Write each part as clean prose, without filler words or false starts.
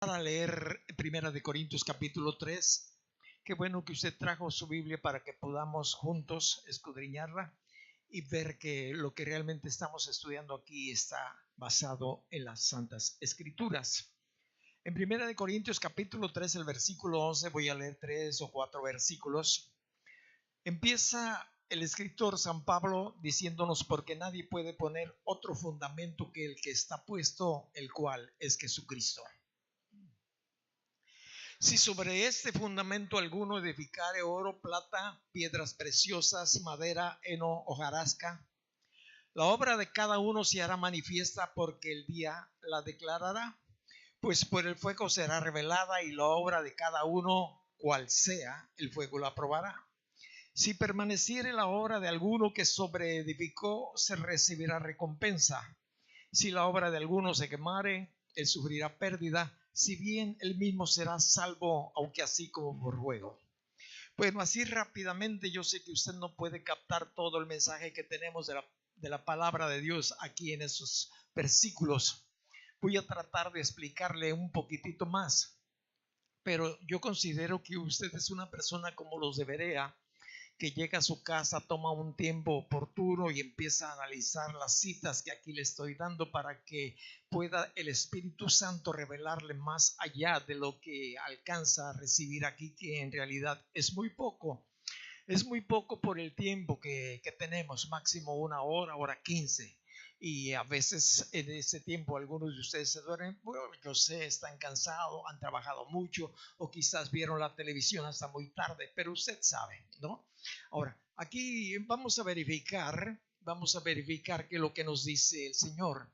Para leer Primera de Corintios capítulo 3. Qué bueno que usted trajo su Biblia para que podamos juntos escudriñarla y ver que lo que realmente estamos estudiando aquí está basado en las Santas Escrituras. En Primera de Corintios capítulo 3, el versículo 11, voy a leer 3 o 4 versículos. Empieza el escritor San Pablo diciéndonos: porque nadie puede poner otro fundamento que el que está puesto, el cual es Jesucristo. Si sobre este fundamento alguno edificare oro, plata, piedras preciosas, madera, heno, hojarasca, la obra de cada uno se hará manifiesta, porque el día la declarará, pues por el fuego será revelada, y la obra de cada uno, cual sea, el fuego la probará. Si permaneciere la obra de alguno que sobreedificó, se recibirá recompensa. Si la obra de alguno se quemare, él sufrirá pérdida, si bien él mismo será salvo, aunque así como por juego. Bueno, así rápidamente, yo sé que usted no puede captar todo el mensaje que tenemos de la palabra de Dios aquí en esos versículos. Voy a tratar de explicarle un poquitito más, pero yo considero que usted es una persona como los de Berea, que llega a su casa, toma un tiempo oportuno y empieza a analizar las citas que aquí le estoy dando para que pueda el Espíritu Santo revelarle más allá de lo que alcanza a recibir aquí, que en realidad es muy poco. Es muy poco por el tiempo que tenemos, máximo una hora, hora 15. Y a veces en ese tiempo algunos de ustedes se duermen. Bueno, yo sé, están cansados, han trabajado mucho o quizás vieron la televisión hasta muy tarde, pero usted sabe, ¿no? Ahora, aquí vamos a verificar que lo que nos dice el Señor.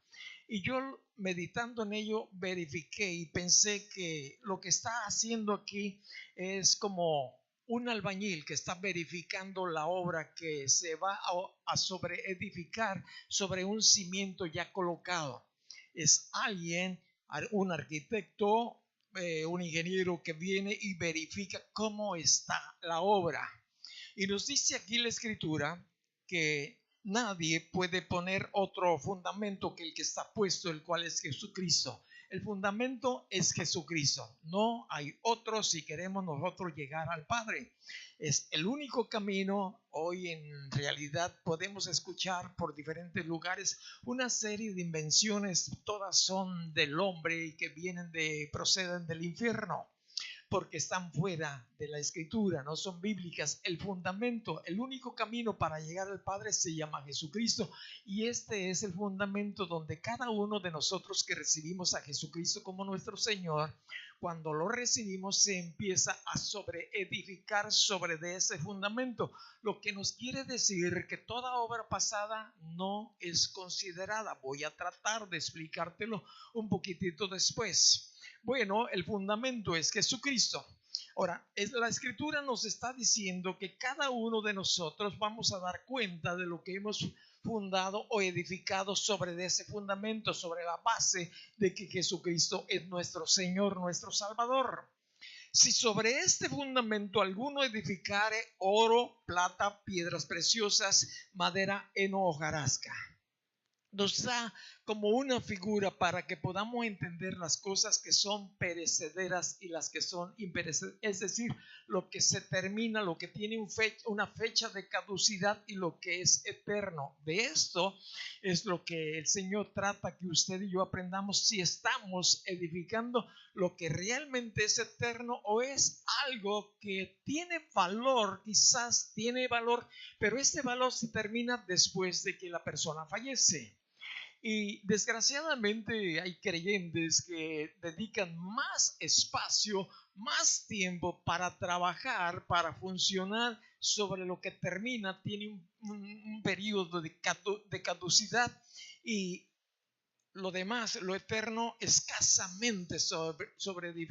Y yo, meditando en ello, verifiqué y pensé que lo que está haciendo aquí es como un albañil que está verificando la obra que se va a sobreedificar sobre un cimiento ya colocado. Es alguien, un arquitecto, un ingeniero que viene y verifica cómo está la obra. Y nos dice aquí la escritura que nadie puede poner otro fundamento que el que está puesto, el cual es Jesucristo. El fundamento es Jesucristo. No hay otro si queremos nosotros llegar al Padre. Es el único camino. Hoy en realidad podemos escuchar por diferentes lugares una serie de invenciones, todas son del hombre y que proceden del infierno, porque están fuera de la escritura, no son bíblicas. El fundamento, el único camino para llegar al Padre se llama Jesucristo, y este es el fundamento donde cada uno de nosotros que recibimos a Jesucristo como nuestro Señor, cuando lo recibimos, se empieza a sobreedificar sobre de ese fundamento, lo que nos quiere decir que toda obra pasada no es considerada. Voy a tratar de explicártelo un poquitito después. Bueno, el fundamento es Jesucristo. Ahora, la escritura nos está diciendo que cada uno de nosotros vamos a dar cuenta de lo que hemos fundado o edificado sobre ese fundamento, sobre la base de que Jesucristo es nuestro Señor, nuestro Salvador. Si sobre este fundamento alguno edificare oro, plata, piedras preciosas, madera, heno, hojarasca, nos da como una figura para que podamos entender las cosas que son perecederas y las que son imperecederas, es decir, lo que se termina, lo que tiene una fecha de caducidad y lo que es eterno. De esto es lo que el Señor trata que usted y yo aprendamos, si estamos edificando lo que realmente es eterno o es algo que tiene valor, quizás tiene valor, pero este valor se termina después de que la persona fallece. Y desgraciadamente hay creyentes que dedican más espacio, más tiempo para trabajar, para funcionar sobre lo que termina, tiene un periodo de caducidad, y lo demás, lo eterno, escasamente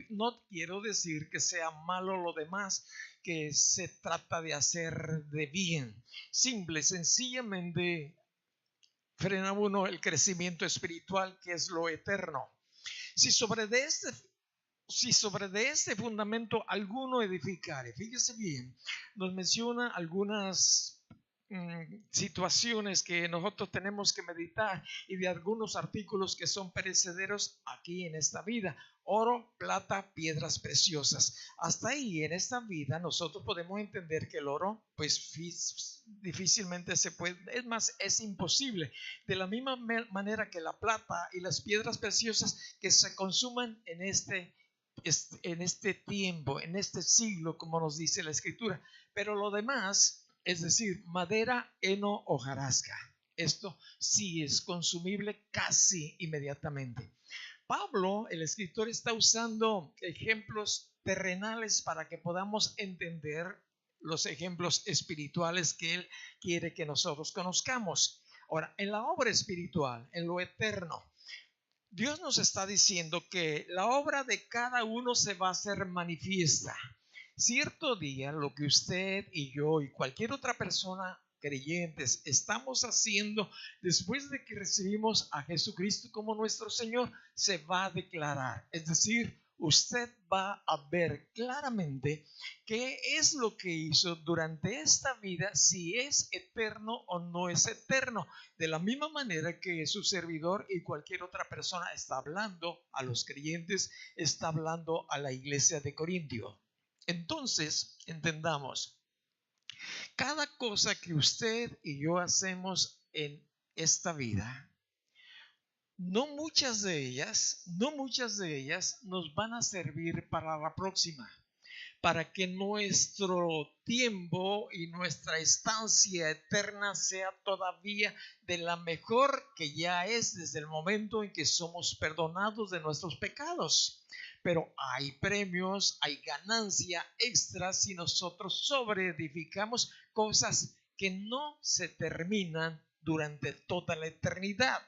no quiero decir que sea malo lo demás, que se trata de hacer de bien. Simple, sencillamente frena uno el crecimiento espiritual, que es lo eterno. Si sobre de este fundamento alguno edificare, fíjese bien, nos menciona algunas situaciones que nosotros tenemos que meditar, y de algunos artículos que son perecederos aquí en esta vida. oro, plata, piedras preciosas. Hasta ahí en esta vida nosotros podemos entender que el oro pues difícilmente se puede, es más, es imposible. De la misma manera que la plata y las piedras preciosas que se consuman en este tiempo, en este siglo, como nos dice la escritura. Pero lo demás, es decir, madera, heno, hojarasca, esto sí es consumible casi inmediatamente. Pablo, el escritor, está usando ejemplos terrenales para que podamos entender los ejemplos espirituales que él quiere que nosotros conozcamos. Ahora, en la obra espiritual, en lo eterno, Dios nos está diciendo que la obra de cada uno se va a hacer manifiesta. Cierto día, lo que usted y yo y cualquier otra persona creyentes estamos haciendo después de que recibimos a Jesucristo como nuestro Señor, se va a declarar. Es decir, usted va a ver claramente qué es lo que hizo durante esta vida, si es eterno o no es eterno. De la misma manera que su servidor y cualquier otra persona está hablando a los creyentes, está hablando a la iglesia de Corintio. Entonces, entendamos, cada cosa que usted y yo hacemos en esta vida, no muchas de ellas nos van a servir para la próxima, para que nuestro tiempo y nuestra estancia eterna sea todavía de la mejor que ya es desde el momento en que somos perdonados de nuestros pecados. Pero hay premios, hay ganancia extra si nosotros sobreedificamos cosas que no se terminan durante toda la eternidad.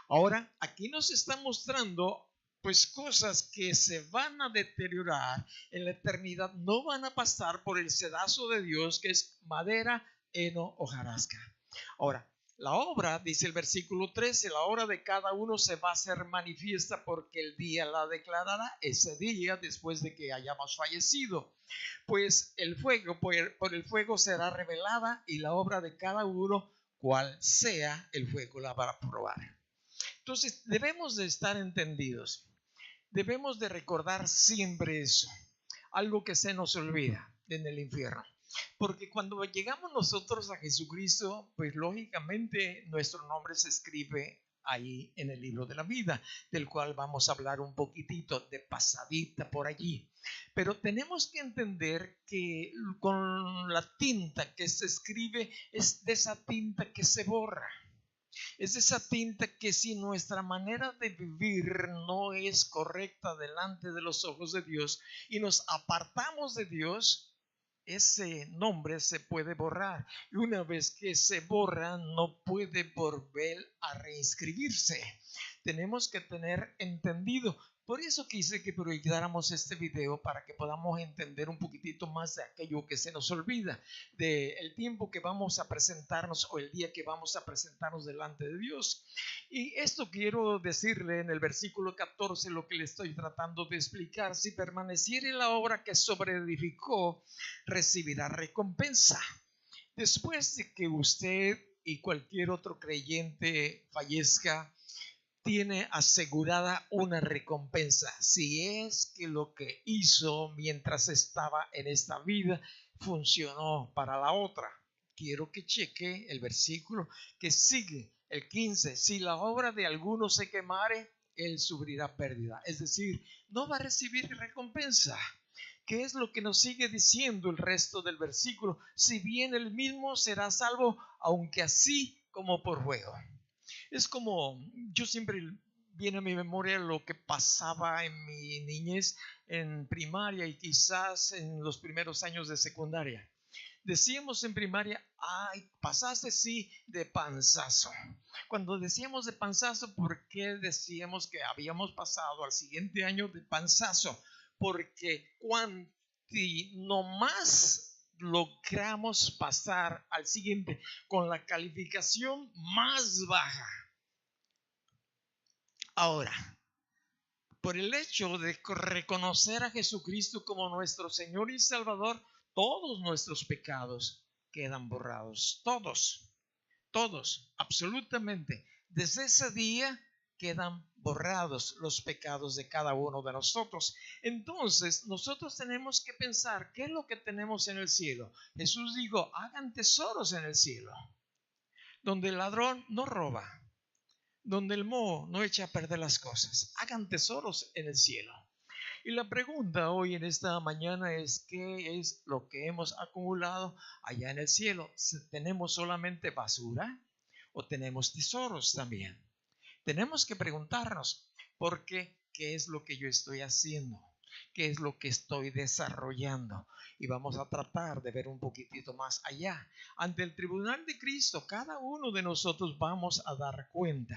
Ahora, aquí nos está mostrando pues cosas que se van a deteriorar en la eternidad, no van a pasar por el sedazo de Dios, que es madera, heno, hojarasca. Ahora, la obra, dice el versículo 13, la obra de cada uno se va a hacer manifiesta porque el día la declarará, ese día después de que hayamos fallecido. Pues el fuego, por el fuego será revelada y la obra de cada uno, cual sea el fuego, la va a probar. Entonces debemos de estar entendidos, debemos de recordar siempre eso, algo que se nos olvida en el infierno. Porque cuando llegamos nosotros a Jesucristo, pues lógicamente nuestro nombre se escribe ahí en el libro de la vida, del cual vamos a hablar un poquitito de pasadita por allí. Pero tenemos que entender que con la tinta que se escribe es de esa tinta que se borra. Es esa tinta que si nuestra manera de vivir no es correcta delante de los ojos de Dios y nos apartamos de Dios, ese nombre se puede borrar. Y una vez que se borra, no puede volver a reinscribirse. Tenemos que tener entendido. Por eso quise que proyectáramos este video para que podamos entender un poquitito más de aquello que se nos olvida, del tiempo que vamos a presentarnos o el día que vamos a presentarnos delante de Dios. Y esto quiero decirle en el versículo 14 lo que le estoy tratando de explicar. Si permaneciere en la obra que sobreedificó, recibirá recompensa. Después de que usted y cualquier otro creyente fallezca, tiene asegurada una recompensa si es que lo que hizo mientras estaba en esta vida funcionó para la otra. Quiero que cheque el versículo que sigue, el 15. Si la obra de alguno se quemare, él sufrirá pérdida. Es decir, no va a recibir recompensa. ¿Qué es lo que nos sigue diciendo el resto del versículo? Si bien él mismo será salvo, aunque así como por fuego. Es como, yo siempre viene a mi memoria lo que pasaba en mi niñez en primaria y quizás en los primeros años de secundaria. Decíamos en primaria, ay, pasaste sí de panzazo. Cuando decíamos de panzazo, ¿por qué decíamos que habíamos pasado al siguiente año de panzazo? Porque cuanti no más logramos pasar al siguiente con la calificación más baja. Ahora, por el hecho de reconocer a Jesucristo como nuestro Señor y Salvador, todos nuestros pecados quedan borrados. Todos, absolutamente. Desde ese día quedan borrados los pecados de cada uno de nosotros. Entonces, nosotros tenemos que pensar, ¿qué es lo que tenemos en el cielo? Jesús dijo, hagan tesoros en el cielo, donde el ladrón no roba, donde el moho no echa a perder las cosas. Hagan tesoros en el cielo. Y la pregunta hoy en esta mañana es, ¿qué es lo que hemos acumulado allá en el cielo? ¿Tenemos solamente basura o tenemos tesoros también? Tenemos que preguntarnos, ¿por qué? ¿Qué es lo que yo estoy haciendo? ¿Qué es lo que estoy desarrollando? Y vamos a tratar de ver un poquitito más allá. Ante el tribunal de Cristo, cada uno de nosotros vamos a dar cuenta.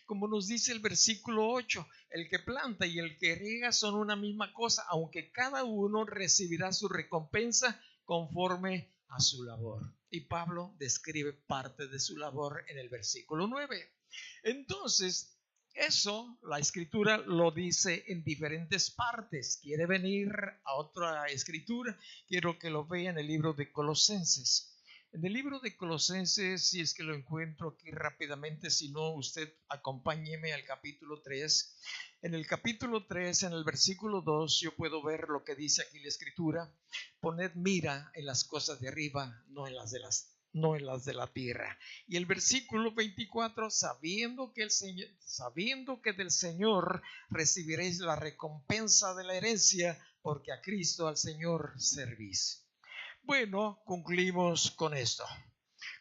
Como nos dice el versículo 8, el que planta y el que riega son una misma cosa, aunque cada uno recibirá su recompensa conforme a su labor. Y Pablo describe parte de su labor en el versículo 9. Entonces, eso la escritura lo dice en diferentes partes. Quiere venir a otra escritura, quiero que lo vea en el libro de Colosenses. En el libro de Colosenses, si es que lo encuentro aquí rápidamente, si no, usted acompáñeme al capítulo 3. En el capítulo 3, en el versículo 2, yo puedo ver lo que dice aquí la escritura. Poned mira en las cosas de arriba, no en las de la tierra. Y el versículo 24, sabiendo que del Señor recibiréis la recompensa de la herencia, porque a Cristo al Señor servís. Bueno, concluimos con esto.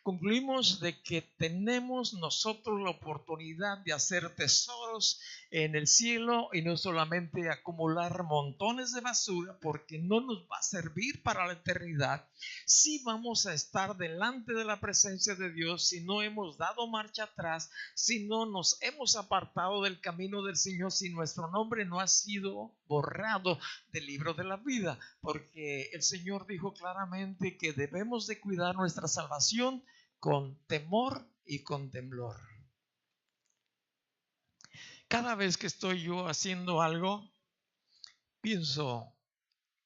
Concluimos de que tenemos nosotros la oportunidad de hacer tesoros en el cielo y no solamente acumular montones de basura, porque no nos va a servir para la eternidad. Si vamos a estar delante de la presencia de Dios, si no hemos dado marcha atrás, si no nos hemos apartado del camino del Señor, si nuestro nombre no ha sido borrado del libro de la vida, porque el Señor dijo claramente que debemos de cuidar nuestra salvación con temor y con temblor. Cada vez que estoy yo haciendo algo, pienso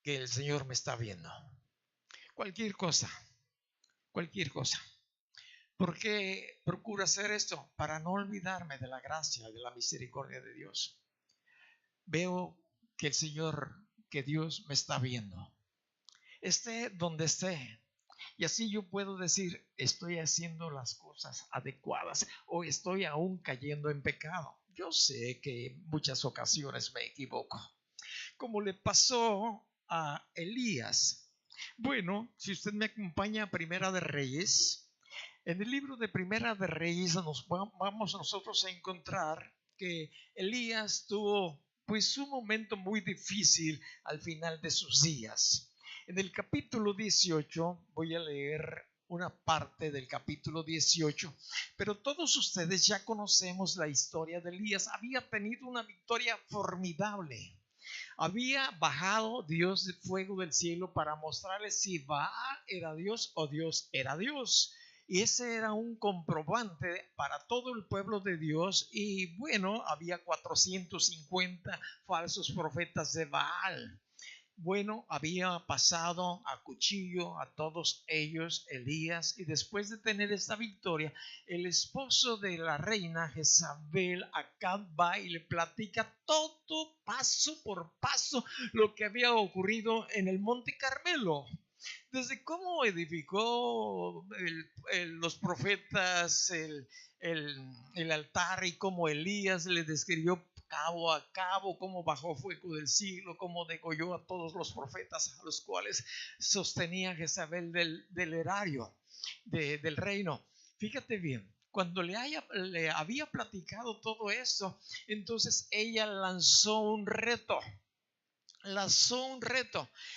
que el Señor me está viendo. Cualquier cosa. ¿Por qué procuro hacer esto? Para no olvidarme de la gracia y de la misericordia de Dios. Veo que el Señor, que Dios me está viendo. Esté donde esté. Y así yo puedo decir, estoy haciendo las cosas adecuadas o estoy aún cayendo en pecado. Yo sé que en muchas ocasiones me equivoco, como le pasó a Elías. Bueno, si usted me acompaña a Primera de Reyes, en el libro de Primera de Reyes vamos nosotros a encontrar que Elías tuvo pues un momento muy difícil al final de sus días. En el capítulo 18, voy a leer una parte del capítulo 18, pero todos ustedes ya conocemos la historia de Elías. Había tenido una victoria formidable. Había bajado Dios de fuego del cielo para mostrarles si Baal era Dios o Dios era Dios. Y ese era un comprobante para todo el pueblo de Dios. Y bueno, había 450 falsos profetas de Baal. Bueno, había pasado a cuchillo a todos ellos Elías, y después de tener esta victoria, el esposo de la reina Jezabel, Acab, va y le platica todo paso por paso lo que había ocurrido en el Monte Carmelo. Desde cómo edificó los profetas el altar, y cómo Elías le describió cabo a cabo cómo bajó fuego del cielo, cómo degolló a todos los profetas a los cuales sostenía Jezabel del erario del reino. Fíjate bien, cuando le había platicado todo esto, entonces ella lanzó un reto.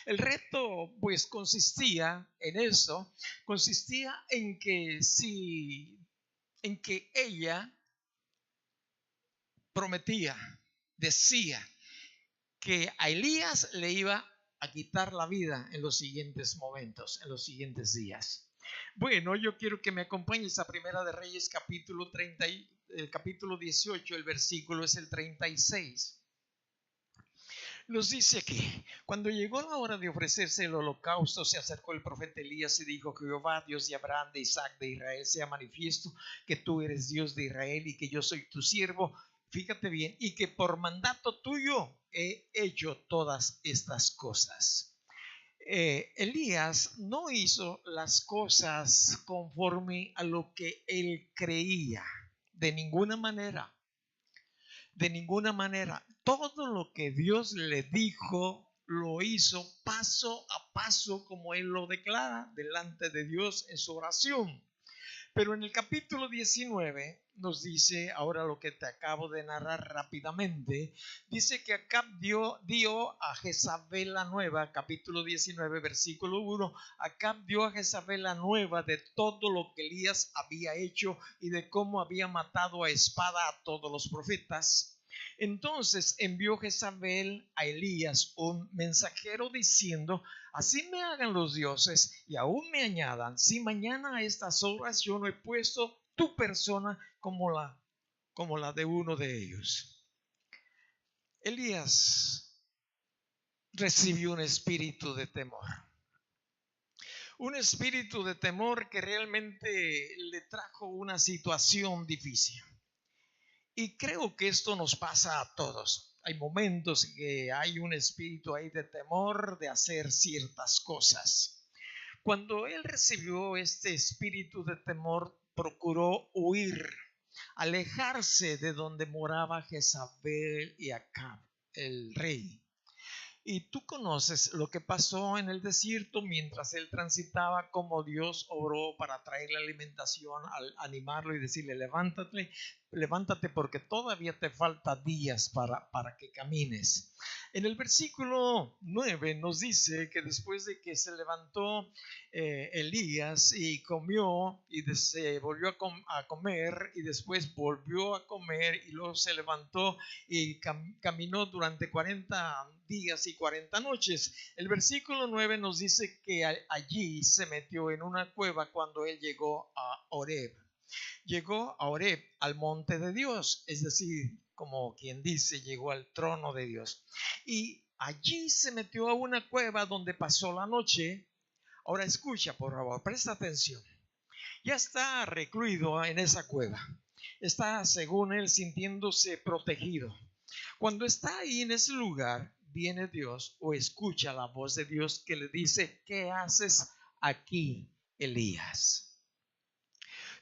El reto pues consistía en eso, consistía en que ella prometía, decía que a Elías le iba a quitar la vida en los siguientes momentos, en los siguientes días. Bueno, yo quiero que me acompañes a Primera de Reyes capítulo 30, el capítulo 18, el versículo es el 36. Nos dice aquí, cuando llegó la hora de ofrecerse el holocausto, se acercó el profeta Elías y dijo: Jehová, Dios de Abraham, de Isaac, de Israel, sea manifiesto que tú eres Dios de Israel y que yo soy tu siervo. fíjate bien, y que por mandato tuyo he hecho todas estas cosas. Elías no hizo las cosas conforme a lo que él creía, de ninguna manera, de ninguna manera. Todo lo que Dios le dijo, lo hizo paso a paso como él lo declara delante de Dios en su oración. Pero en el capítulo 19 nos dice, ahora lo que te acabo de narrar rápidamente, dice que Acab dio a Jezabel la nueva, capítulo 19, versículo 1, Acab dio a Jezabel la nueva de todo lo que Elías había hecho y de cómo había matado a espada a todos los profetas. Entonces envió Jezabel a Elías un mensajero diciendo: así me hagan los dioses y aún me añadan, si mañana a estas horas yo no he puesto tu persona como la de uno de ellos. Elías recibió un espíritu de temor. Un espíritu de temor que realmente le trajo una situación difícil. Y creo que esto nos pasa a todos. Hay momentos que hay un espíritu ahí de temor de hacer ciertas cosas. Cuando él recibió este espíritu de temor, procuró huir, alejarse de donde moraba Jezabel y Acab, el rey. Y tú conoces lo que pasó en el desierto mientras él transitaba, como Dios obró para traerle alimentación, al animarlo y decirle: levántate porque todavía te falta días para que camines. En el versículo 9 nos dice que después de que se levantó Elías y comió y se volvió a comer y después volvió a comer y luego se levantó y caminó durante 40 días y 40 noches. El versículo 9 nos dice que allí se metió en una cueva cuando él llegó a Horeb. Llegó a Horeb, al monte de Dios, es decir, como quien dice, llegó al trono de Dios. Y allí se metió a una cueva donde pasó la noche. Ahora escucha, por favor, presta atención. Ya está recluido en esa cueva. Está, según él, sintiéndose protegido. Cuando está ahí en ese lugar, viene Dios o escucha la voz de Dios que le dice: ¿qué haces aquí, Elías?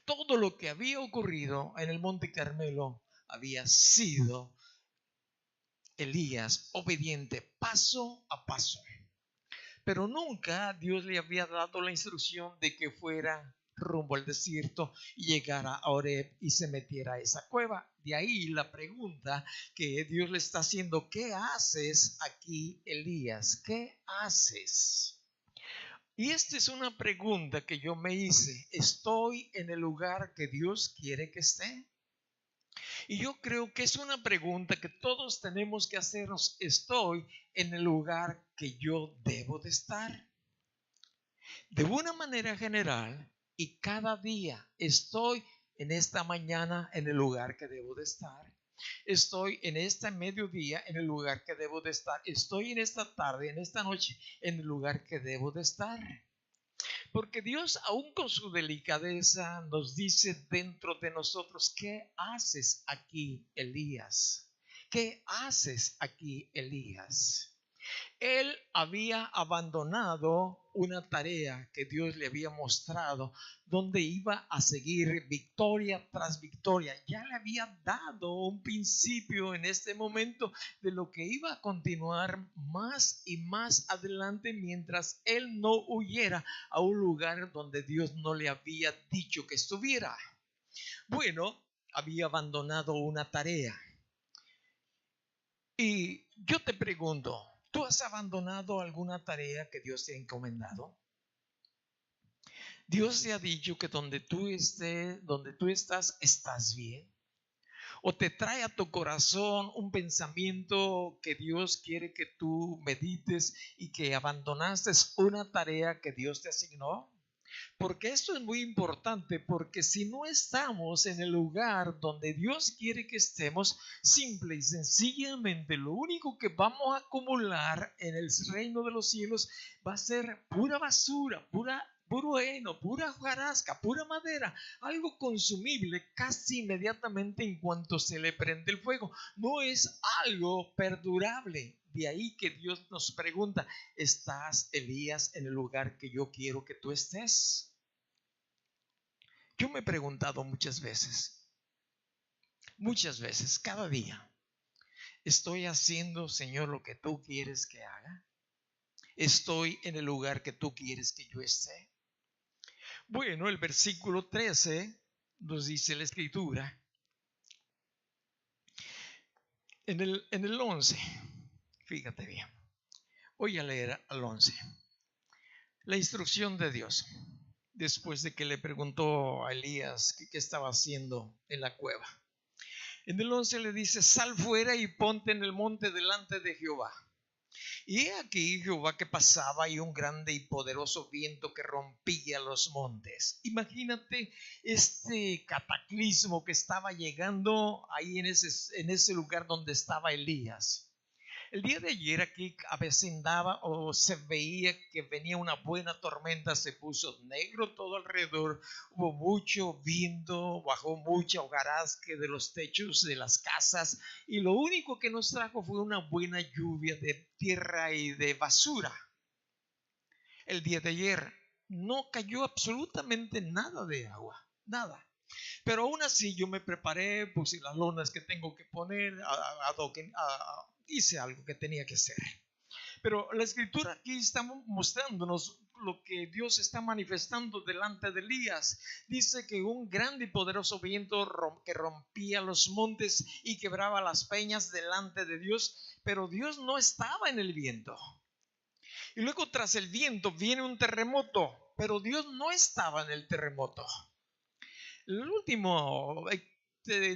Todo lo que había ocurrido en el Monte Carmelo había sido Elías obediente paso a paso. Pero nunca Dios le había dado la instrucción de que fuera rumbo al desierto y llegara a Horeb y se metiera a esa cueva. De ahí la pregunta que Dios le está haciendo: ¿qué haces aquí, Elías? ¿Qué haces? Y esta es una pregunta que yo me hice. ¿Estoy en el lugar que Dios quiere que esté? Y yo creo que es una pregunta que todos tenemos que hacernos. ¿Estoy en el lugar que yo debo de estar? De una manera general y cada día, ¿estoy en esta mañana en el lugar que debo de estar? Estoy en este mediodía en el lugar que debo de estar. Estoy en esta tarde, en esta noche, en el lugar que debo de estar. Porque Dios, aún con su delicadeza, nos dice dentro de nosotros: ¿qué haces aquí, Elías? ¿Qué haces aquí, Elías? Él había abandonado una tarea que Dios le había mostrado, donde iba a seguir victoria tras victoria. Ya le había dado un principio en este momento de lo que iba a continuar más y más adelante mientras él no huyera a un lugar donde Dios no le había dicho que estuviera. Bueno, había abandonado una tarea. Y yo te pregunto, ¿tú has abandonado alguna tarea que Dios te ha encomendado? Dios te ha dicho que donde tú estás, estás bien. O te trae a tu corazón un pensamiento que Dios quiere que tú medites y que abandonaste una tarea que Dios te asignó. Porque esto es muy importante, porque si no estamos en el lugar donde Dios quiere que estemos, simple y sencillamente lo único que vamos a acumular en el reino de los cielos va a ser pura basura, pura puro heno, pura hojarasca, pura madera, algo consumible casi inmediatamente en cuanto se le prende el fuego. No es algo perdurable. De ahí que Dios nos pregunta: ¿estás, Elías, en el lugar que yo quiero que tú estés? Yo me he preguntado muchas veces, cada día: ¿estoy haciendo, Señor, lo que tú quieres que haga? ¿Estoy en el lugar que tú quieres que yo esté? Bueno, el versículo 13 nos dice la escritura, en el 11, fíjate bien, voy a leer al 11, la instrucción de Dios, después de que le preguntó a Elías qué estaba haciendo en la cueva. En el 11 le dice: sal fuera y ponte en el monte delante de Jehová. Y he aquí Jehová que pasaba, y un grande y poderoso viento que rompía los montes. Imagínate este cataclismo que estaba llegando ahí en ese lugar donde estaba Elías. El día de ayer aquí avecindaba o se veía que venía una buena tormenta, se puso negro todo alrededor, hubo mucho viento, bajó mucha hojarasca de los techos de las casas, y lo único que nos trajo fue una buena lluvia de tierra y de basura. El día de ayer no cayó absolutamente nada de agua, nada. Pero aún así yo me preparé, puse las lonas que tengo que poner, hice algo que tenía que hacer. Pero la escritura aquí está mostrándonos lo que Dios está manifestando delante de Elías. Dice que un grande y poderoso viento que rompía los montes y quebraba las peñas delante de Dios, pero Dios no estaba en el viento. Y luego tras el viento viene un terremoto, pero Dios no estaba en el terremoto. El último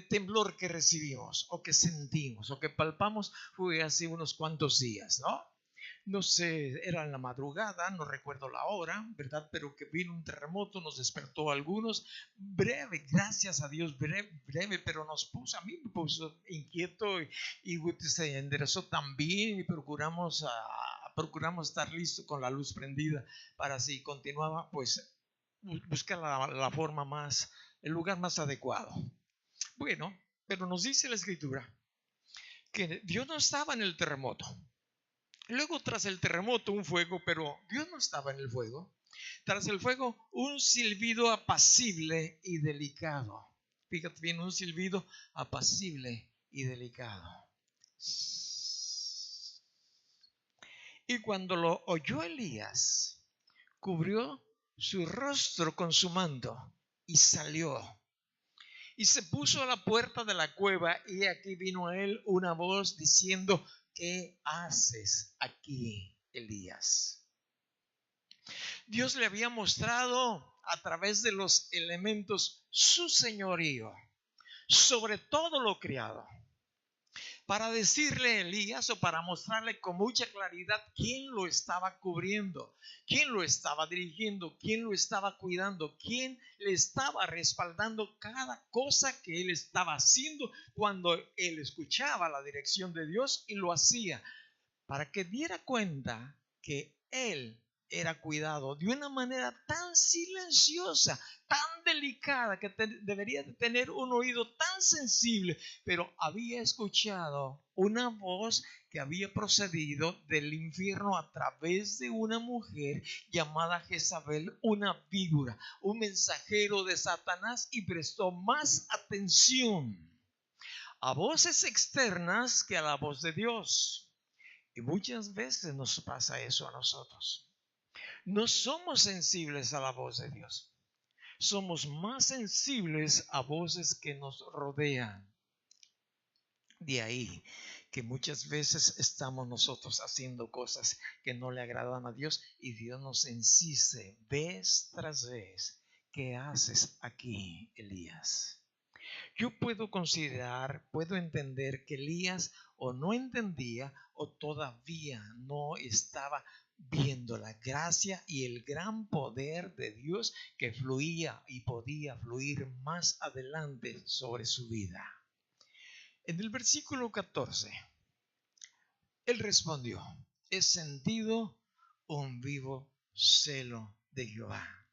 temblor que recibimos o que sentimos o que palpamos fue hace unos cuantos días, ¿no? No sé, era en la madrugada, no recuerdo la hora, ¿verdad? Pero que vino un terremoto, nos despertó a algunos, breve, gracias a Dios, breve, pero a mí me puso inquieto, y se enderezó también, y procuramos estar listos con la luz prendida para, si continuaba, pues buscar la forma más, el lugar más adecuado. Bueno, pero nos dice la escritura que Dios no estaba en el terremoto. Luego tras el terremoto un fuego, pero Dios no estaba en el fuego. Tras el fuego un silbido apacible y delicado. Fíjate bien, un silbido apacible y delicado. Y cuando lo oyó Elías, cubrió su rostro con su manto y salió. Y se puso a la puerta de la cueva, y aquí vino a él una voz diciendo: ¿qué haces aquí, Elías? Dios le había mostrado a través de los elementos su señorío sobre todo lo creado, para decirle a Elías, o para mostrarle con mucha claridad, quién lo estaba cubriendo, quién lo estaba dirigiendo, quién lo estaba cuidando, quién le estaba respaldando cada cosa que él estaba haciendo cuando él escuchaba la dirección de Dios y lo hacía, para que diera cuenta que él era cuidado de una manera tan silenciosa, tan delicada, que debería de tener un oído tan sensible, pero había escuchado una voz que había procedido del infierno a través de una mujer llamada Jezabel, una víbora, un mensajero de Satanás, y prestó más atención a voces externas que a la voz de Dios. Y muchas veces nos pasa eso a nosotros. No somos sensibles a la voz de Dios. Somos más sensibles a voces que nos rodean. De ahí que muchas veces estamos nosotros haciendo cosas que no le agradan a Dios, y Dios nos insiste vez tras vez: ¿qué haces aquí, Elías? Yo puedo entender que Elías o no entendía o todavía no estaba viendo la gracia y el gran poder de Dios que fluía y podía fluir más adelante sobre su vida. En el versículo 14, él respondió: he sentido un vivo celo de Jehová.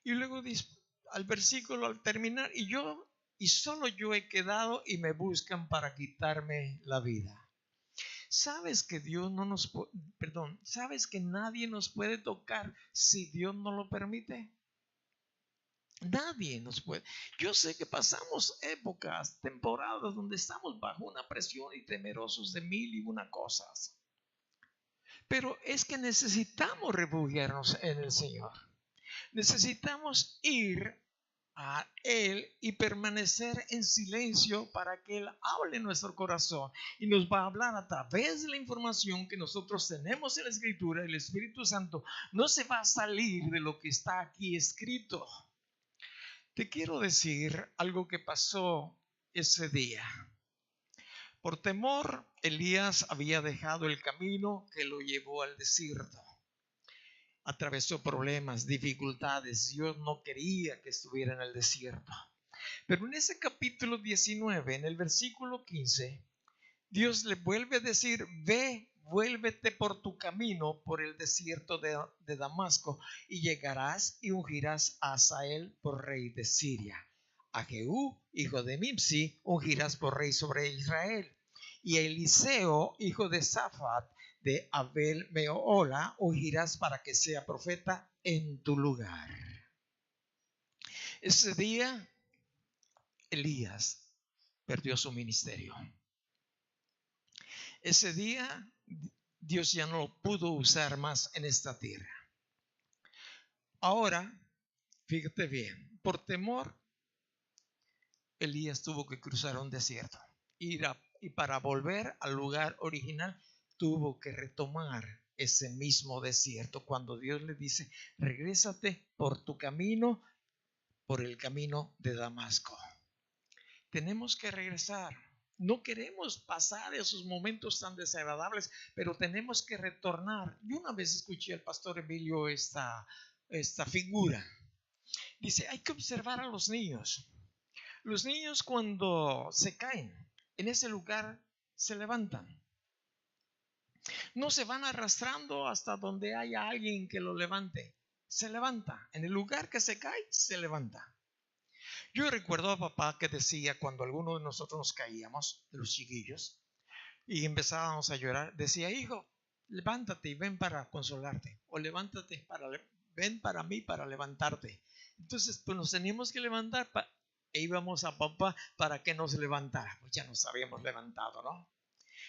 Y luego dice al versículo al terminar, y solo yo he quedado y me buscan para quitarme la vida. ¿Sabes que Dios no nos, sabes que nadie nos puede tocar si Dios no lo permite? Nadie nos puede. Yo sé que pasamos épocas, temporadas donde estamos bajo una presión y temerosos de mil y una cosas. Pero es que necesitamos refugiarnos en el Señor. Necesitamos ir a Él y permanecer en silencio para que Él hable en nuestro corazón y nos va a hablar a través de la información que nosotros tenemos en la Escritura. El Espíritu Santo no se va a salir de lo que está aquí escrito. Te quiero decir algo que pasó ese día. Por temor, Elías había dejado el camino que lo llevó al desierto. Atravesó problemas, dificultades. Dios no quería que estuviera en el desierto. Pero en ese capítulo 19, en el versículo 15, Dios le vuelve a decir: ve, vuélvete por tu camino por el desierto de Damasco, y llegarás y ungirás a Hazael por rey de Siria. A Jehú, hijo de Nimsi, ungirás por rey sobre Israel. Y a Eliseo, hijo de Safat, de Abel Mehola, ungirás para que sea profeta en tu lugar. Ese día, Elías perdió su ministerio. Ese día, Dios ya no lo pudo usar más en esta tierra. Ahora, fíjate bien, por temor, Elías tuvo que cruzar un desierto. Y para volver al lugar original, tuvo que retomar ese mismo desierto. Cuando Dios le dice: regrésate por tu camino, por el camino de Damasco. Tenemos que regresar. No queremos pasar esos momentos tan desagradables, pero tenemos que retornar. Yo una vez escuché al pastor Emilio esta figura. Dice: hay que observar a los niños. Los niños, cuando se caen en ese lugar, se levantan. No se van arrastrando hasta donde haya alguien que lo levante. Se levanta. En el lugar que se cae, se levanta. Yo recuerdo a papá que decía, cuando alguno de nosotros nos caíamos, los chiquillos, y empezábamos a llorar, decía: hijo, levántate y ven para consolarte, o levántate ven para mí para levantarte. Entonces pues nos teníamos que levantar e íbamos a papá para que nos levantara. Pues ya nos habíamos levantado, ¿no?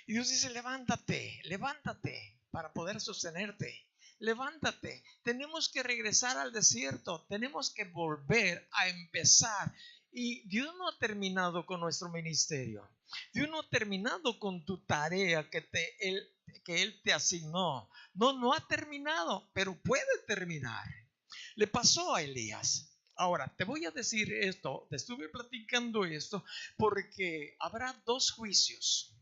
Y Dios dice: levántate, levántate para poder sostenerte. Levántate. Tenemos que regresar al desierto. Tenemos que volver a empezar. Y Dios no ha terminado con nuestro ministerio. Dios no ha terminado con tu tarea que Él te asignó. No ha terminado, pero puede terminar. Le pasó a Elías. Ahora, te voy a decir esto, te estuve platicando esto, porque habrá dos juicios.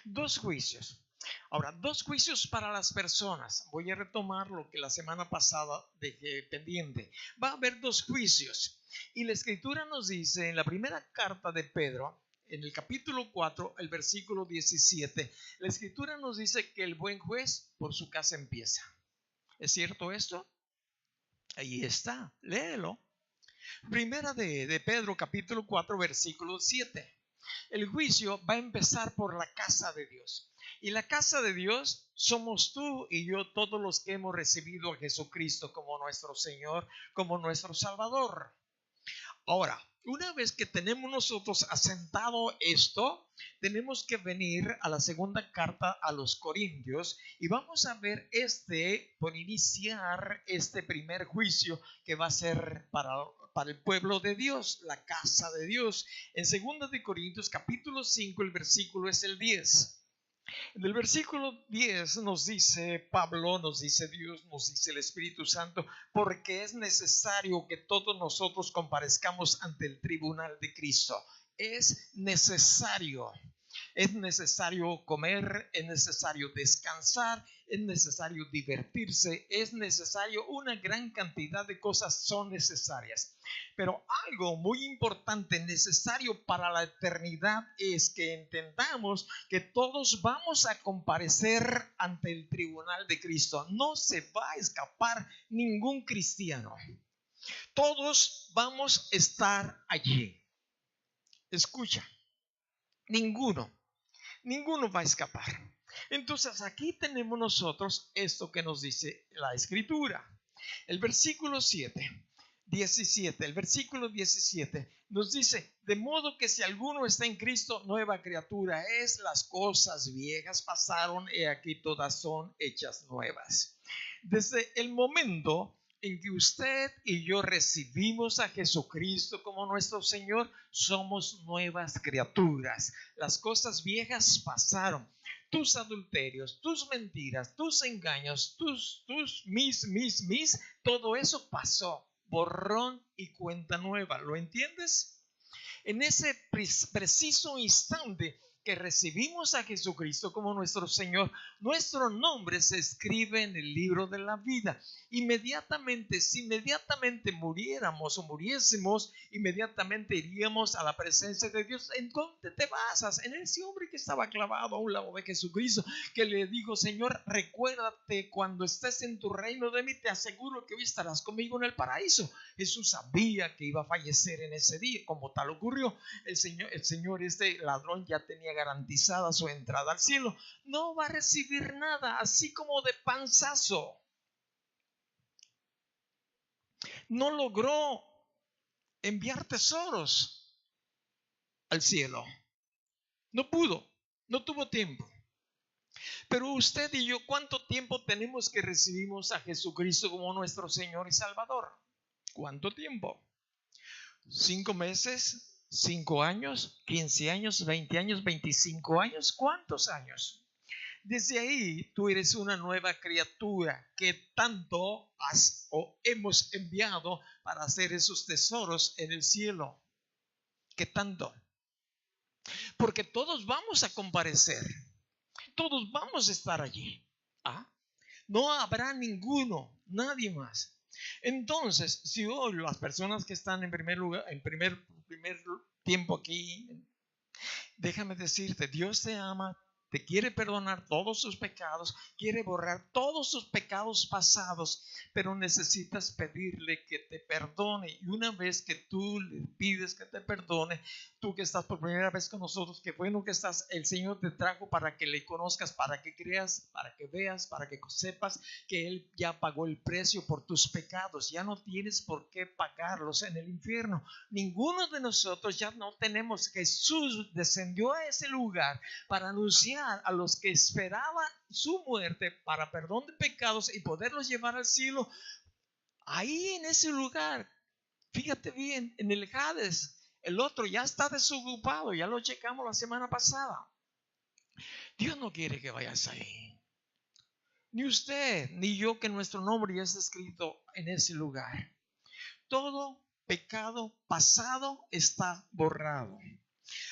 Dos juicios. Ahora, dos juicios para las personas. Voy a retomar lo que la semana pasada dejé pendiente. Va a haber dos juicios. Y la Escritura nos dice en la primera carta de Pedro, en el capítulo 4, el versículo 17, la Escritura nos dice que el buen juez por su casa empieza. ¿Es cierto esto? Ahí está, léelo. Primera de Pedro, capítulo 4, versículo 7. El juicio va a empezar por la casa de Dios. Y la casa de Dios somos tú y yo, todos los que hemos recibido a Jesucristo como nuestro Señor, como nuestro Salvador. Ahora, una vez que tenemos nosotros asentado esto, tenemos que venir a la segunda carta a los Corintios y vamos a ver por iniciar este primer juicio que va a ser para el pueblo de Dios, la casa de Dios. En 2 de Corintios capítulo 5, el versículo es el 10. En el versículo 10 nos dice Pablo, nos dice Dios, nos dice el Espíritu Santo: porque es necesario que todos nosotros comparezcamos ante el tribunal de Cristo. Es necesario. Es necesario comer, es necesario descansar, es necesario divertirse, es necesario, una gran cantidad de cosas son necesarias. Pero algo muy importante, necesario para la eternidad, es que entendamos que todos vamos a comparecer ante el tribunal de Cristo. No se va a escapar ningún cristiano. todos vamos a estar allí. Escucha, ninguno va a escapar. Entonces aquí tenemos nosotros esto que nos dice la Escritura. El versículo 17, el versículo 17 nos dice: de modo que si alguno está en Cristo, nueva criatura es, las cosas viejas pasaron, y aquí todas son hechas nuevas. Desde el momento en que usted y yo recibimos a Jesucristo como nuestro Señor, somos nuevas criaturas. Las cosas viejas pasaron. Tus adulterios, tus mentiras, tus engaños, mis, todo eso pasó. Borrón y cuenta nueva. ¿Lo entiendes? En ese preciso instante que recibimos a Jesucristo como nuestro Señor, nuestro nombre se escribe en el libro de la vida. Inmediatamente, si inmediatamente muriéramos o muriésemos, inmediatamente iríamos a la presencia de Dios. ¿En dónde te basas? En ese hombre que estaba clavado a un lado de Jesucristo, que le dijo: Señor, recuérdate cuando estés en tu reino de mí, te aseguro que hoy estarás conmigo en el paraíso. Jesús sabía que iba a fallecer en ese día, como tal ocurrió. El Señor, este ladrón, ya tenía garantizada su entrada al cielo. No va a recibir nada, así como de panzazo. No logró enviar tesoros al cielo. No pudo, no tuvo tiempo. Pero usted y yo, ¿cuánto tiempo tenemos que recibimos a Jesucristo como nuestro Señor y Salvador? ¿Cuánto tiempo? 5 meses, 5 años, 15 años, 20 años, 25 años. ¿Cuántos años? Desde ahí tú eres una nueva criatura que tanto has o hemos enviado para hacer esos tesoros en el cielo. ¿Qué tanto? Porque todos vamos a comparecer. Todos vamos a estar allí. No habrá ninguno, nadie más. Entonces, si hoy las personas que están en primer lugar, en primer tiempo aquí, déjame decirte, Dios te ama, te quiere perdonar todos sus pecados, quiere borrar todos sus pecados pasados, pero necesitas pedirle que te perdone. Y una vez que tú le pides que te perdone, tú que estás por primera vez con nosotros, que bueno que estás, el Señor te trajo para que le conozcas, para que creas, para que veas, para que sepas que Él ya pagó el precio por tus pecados. Ya no tienes por qué pagarlos en el infierno. Ninguno de nosotros ya no tenemos. Jesús descendió a ese lugar para anunciar a los que esperaban su muerte para perdón de pecados y poderlos llevar al cielo. Ahí en ese lugar, fíjate bien, en el Hades, el otro ya está desocupado, ya lo checamos la semana pasada. Dios no quiere que vayas ahí. Ni usted, ni yo, que nuestro nombre ya está escrito en ese lugar. Todo pecado pasado está borrado.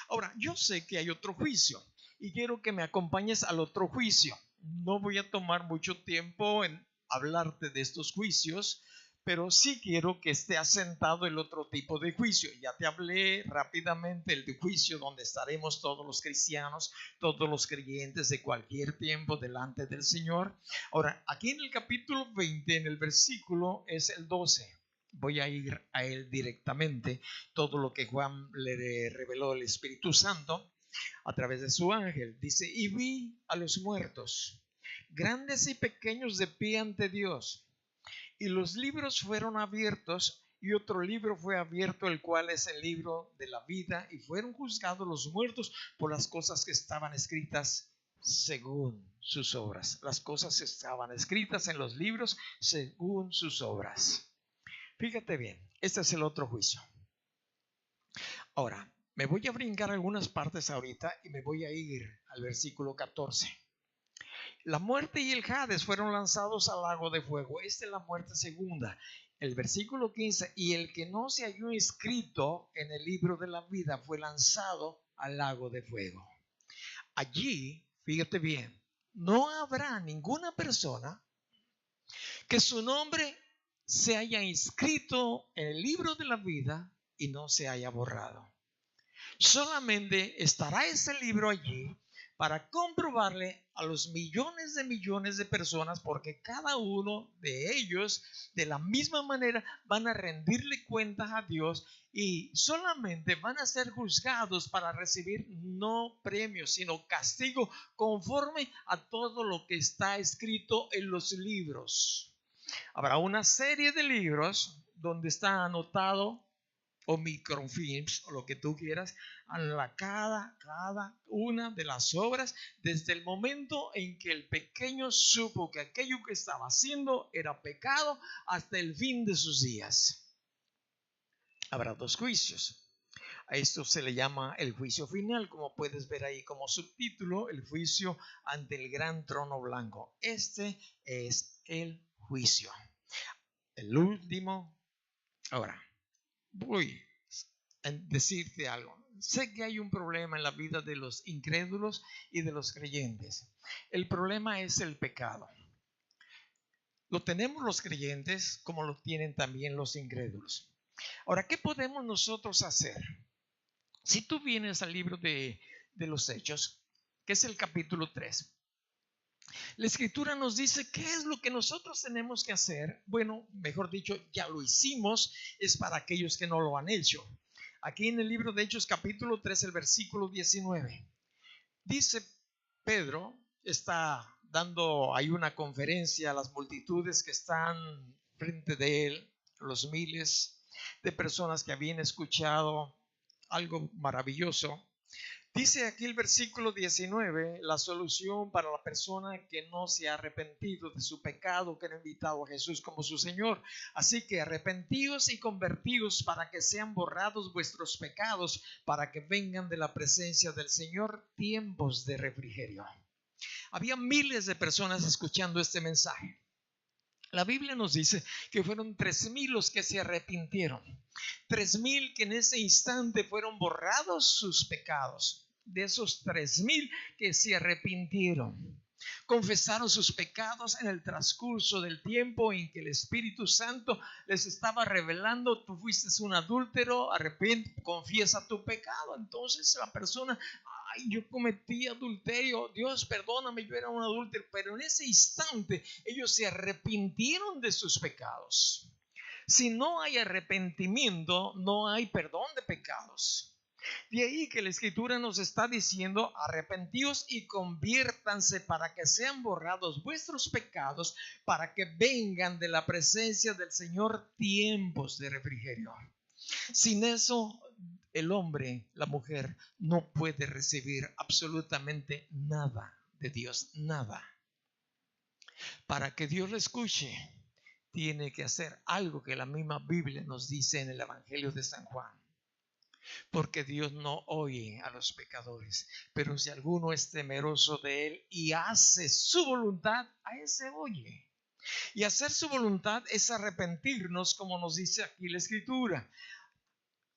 Ahora, yo sé que hay otro juicio y quiero que me acompañes al otro juicio. No voy a tomar mucho tiempo en hablarte de estos juicios, pero sí quiero que esté asentado el otro tipo de juicio. Ya te hablé rápidamente el de juicio donde estaremos todos los cristianos, todos los creyentes de cualquier tiempo delante del Señor. Ahora, aquí en el capítulo 20, en el versículo es el 12. Voy a ir a él directamente. Todo lo que Juan le reveló el Espíritu Santo a través de su ángel. Dice: y vi a los muertos, grandes y pequeños, de pie ante Dios. Y los libros fueron abiertos, y otro libro fue abierto, el cual es el libro de la vida. Y fueron juzgados los muertos por las cosas que estaban escritas según sus obras. Las cosas estaban escritas en los libros según sus obras. Fíjate bien, este es el otro juicio. Ahora, me voy a brincar algunas partes ahorita y me voy a ir al versículo 14. La muerte y el Hades fueron lanzados al lago de fuego. Esta es la muerte segunda. El versículo 15: y el que no se halló inscrito en el libro de la vida fue lanzado al lago de fuego. Allí, fíjate bien, no habrá ninguna persona que su nombre se haya inscrito en el libro de la vida y no se haya borrado. Solamente estará ese libro allí para comprobarle a los millones de personas, porque cada uno de ellos de la misma manera van a rendirle cuentas a Dios y solamente van a ser juzgados para recibir no premios, sino castigo conforme a todo lo que está escrito en los libros. Habrá una serie de libros donde está anotado, o microfilms, o lo que tú quieras, cada una de las obras, desde el momento en que el pequeño supo que aquello que estaba haciendo era pecado hasta el fin de sus días. Habrá dos juicios. A esto se le llama el juicio final, como puedes ver ahí como subtítulo, el juicio ante el gran trono blanco. Este es el juicio, el último. Ahora, voy a decirte algo. Sé que hay un problema en la vida de los incrédulos y de los creyentes. El problema es el pecado. Lo tenemos los creyentes como lo tienen también los incrédulos. Ahora, ¿qué podemos nosotros hacer? Si tú vienes al libro de los Hechos, que es el capítulo 3, la escritura nos dice qué es lo que nosotros tenemos que hacer. Bueno, mejor dicho, ya lo hicimos, es para aquellos que no lo han hecho. Aquí en el libro de Hechos capítulo 3, el versículo 19, dice Pedro, está dando ahí una conferencia a las multitudes que están frente de él, los miles de personas que habían escuchado algo maravilloso. Dice aquí el versículo 19, la solución para la persona que no se ha arrepentido de su pecado, que no ha invitado a Jesús como su Señor. Así que arrepentíos y convertíos para que sean borrados vuestros pecados, para que vengan de la presencia del Señor tiempos de refrigerio. Había miles de personas escuchando este mensaje. La Biblia nos dice que fueron 3,000 los que se arrepintieron. 3,000 que en ese instante fueron borrados sus pecados. De esos 3,000 que se arrepintieron, confesaron sus pecados en el transcurso del tiempo en que el Espíritu Santo les estaba revelando: tú fuiste un adúltero, arrepiente, confiesa tu pecado. Entonces la persona: ay, yo cometí adulterio, Dios perdóname, yo era un adúltero. Pero en ese instante ellos se arrepintieron de sus pecados. Si no hay arrepentimiento, no hay perdón de pecados. De ahí que la escritura nos está diciendo: arrepentíos y conviértanse para que sean borrados vuestros pecados, para que vengan de la presencia del Señor tiempos de refrigerio. Sin eso, el hombre, la mujer, no puede recibir absolutamente nada de Dios, nada. Para que Dios le escuche, tiene que hacer algo que la misma Biblia nos dice en el Evangelio de San Juan. Porque Dios no oye a los pecadores, pero si alguno es temeroso de él y hace su voluntad, a ese oye. Y hacer su voluntad es arrepentirnos, como nos dice aquí la escritura.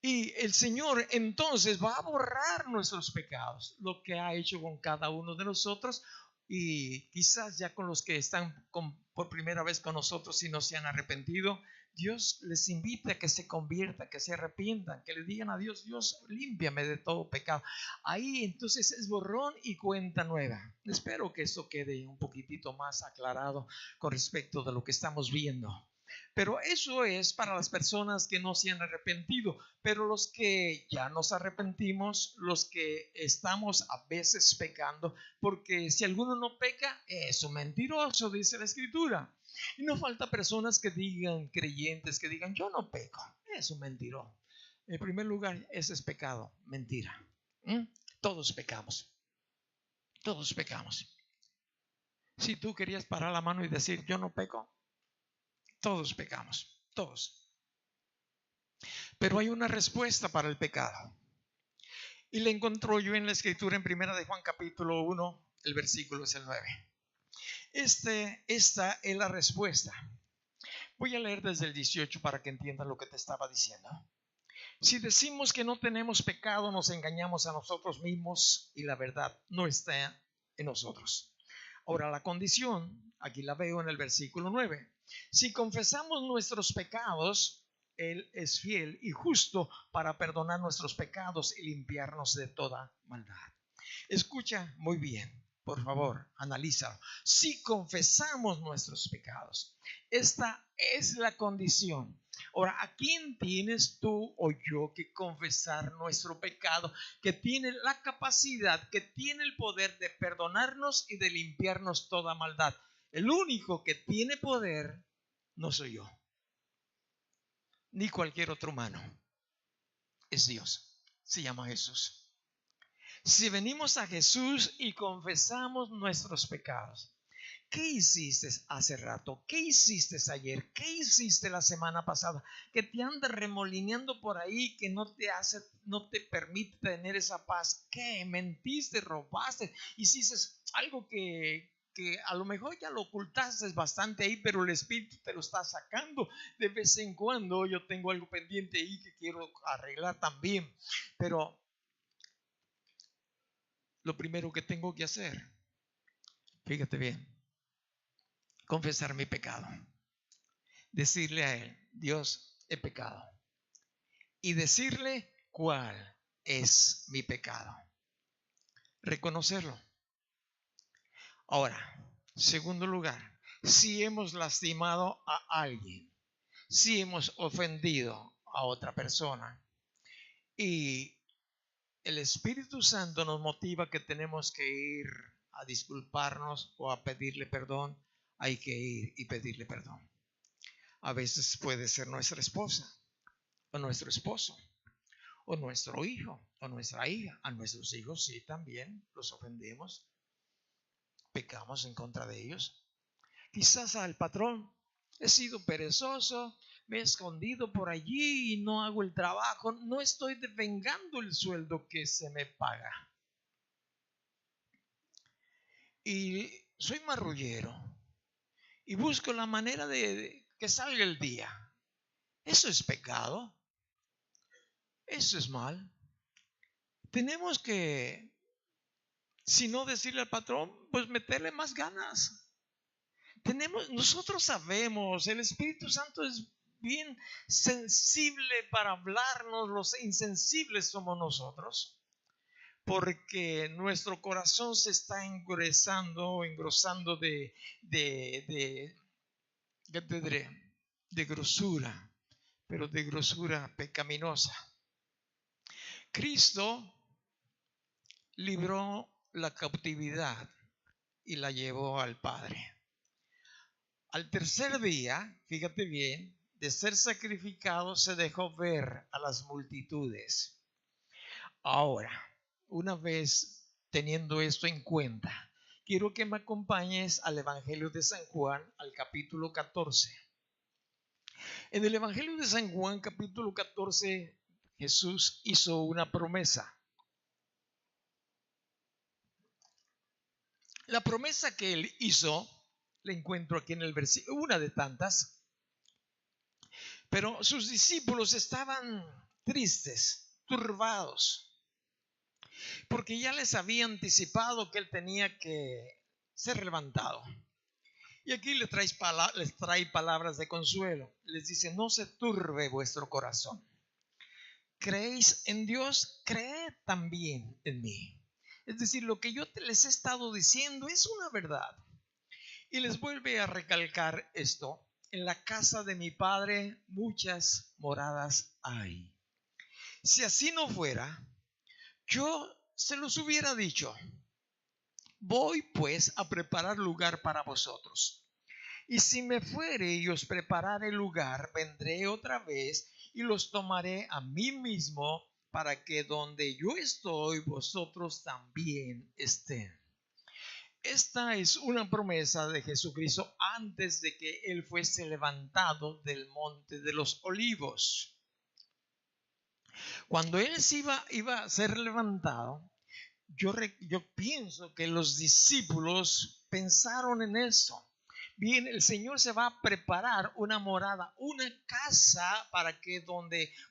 Y el Señor entonces va a borrar nuestros pecados, lo que ha hecho con cada uno de nosotros, y quizás ya con los que están por primera vez con nosotros y no se han arrepentido. Dios les invita a que se conviertan, que se arrepientan, que le digan a Dios: Dios, límpiame de todo pecado. Ahí entonces es borrón y cuenta nueva. Espero que esto quede un poquitito más aclarado con respecto de lo que estamos viendo. Pero eso es para las personas que no se han arrepentido. Pero los que ya nos arrepentimos, los que estamos a veces pecando, porque si alguno no peca, es un mentiroso, dice la escritura. Y no falta personas que digan, creyentes, que digan: yo no peco, es un mentiroso. En primer lugar, ese es pecado, mentira. Todos pecamos, todos pecamos. Si tú querías parar la mano y decir: yo no peco, todos pecamos, todos. Pero hay una respuesta para el pecado. Y la encontró yo en la escritura en 1 de Juan capítulo 1, el versículo es el 9. Esta es la respuesta. Voy a leer desde el 18 para que entiendan lo que te estaba diciendo. Si decimos que no tenemos pecado, nos engañamos a nosotros mismos y la verdad no está en nosotros. Ahora, la condición, aquí la veo en el versículo 9. Si confesamos nuestros pecados, Él es fiel y justo para perdonar nuestros pecados y limpiarnos de toda maldad. Escucha muy bien, por favor, analízalo. Si confesamos nuestros pecados, esta es la condición. Ahora, ¿a quién tienes tú o yo que confesar nuestro pecado? Que tiene la capacidad, que tiene el poder de perdonarnos y de limpiarnos toda maldad. El único que tiene poder no soy yo, ni cualquier otro humano. Es Dios. Se llama Jesús. Si venimos a Jesús y confesamos nuestros pecados, ¿qué hiciste hace rato? ¿Qué hiciste ayer? ¿Qué hiciste la semana pasada? Que te anda remolineando por ahí, que no te permite tener esa paz. ¿Qué? Mentiste, robaste, hiciste algo que a lo mejor ya lo ocultaste bastante ahí, pero el Espíritu te lo está sacando de vez en cuando. Yo tengo algo pendiente ahí que quiero arreglar también, pero lo primero que tengo que hacer, fíjate bien, confesar mi pecado, decirle a Él: Dios, he pecado, y decirle cuál es mi pecado, reconocerlo. Ahora, segundo lugar, si hemos lastimado a alguien, si hemos ofendido a otra persona y el Espíritu Santo nos motiva que tenemos que ir a disculparnos o a pedirle perdón, hay que ir y pedirle perdón. A veces puede ser nuestra esposa o nuestro esposo o nuestro hijo o nuestra hija. A nuestros hijos sí, también los ofendemos, pecamos en contra de ellos. Quizás al patrón: he sido perezoso, me he escondido por allí y no hago el trabajo, no estoy devengando el sueldo que se me paga y soy marrullero y busco la manera de que salga el día. Eso es pecado, eso es mal. Tenemos que, si no decirle al patrón, pues meterle más ganas. Nosotros sabemos, el Espíritu Santo es bien sensible para hablarnos. Los insensibles somos nosotros, porque nuestro corazón se está engrosando de grosura, pero de grosura pecaminosa. Cristo libró la cautividad y la llevó al Padre. Al tercer día, fíjate bien, de ser sacrificado, se dejó ver a las multitudes. Ahora, una vez teniendo esto en cuenta, quiero que me acompañes al Evangelio de San Juan, al capítulo 14. En el Evangelio de San Juan, capítulo 14, Jesús hizo una promesa. La promesa que él hizo, la encuentro aquí en el versículo, una de tantas, pero sus discípulos estaban tristes, turbados, porque ya les había anticipado que él tenía que ser levantado. Y aquí les trae palabras de consuelo. Les dice: no se turbe vuestro corazón. ¿Creéis en Dios? Creed también en mí. Es decir, lo que yo les he estado diciendo es una verdad. Y les vuelve a recalcar esto: en la casa de mi Padre muchas moradas hay. Si así no fuera, yo se los hubiera dicho. Voy pues a preparar lugar para vosotros. Y si me fuere y os preparare lugar, vendré otra vez y los tomaré a mí mismo, para que donde yo estoy, vosotros también estén. Esta es una promesa de Jesucristo antes de que Él fuese levantado del monte de los olivos. Cuando Él iba a ser levantado, yo pienso que los discípulos pensaron en eso. Bien, el Señor se va a preparar una morada, una casa, para que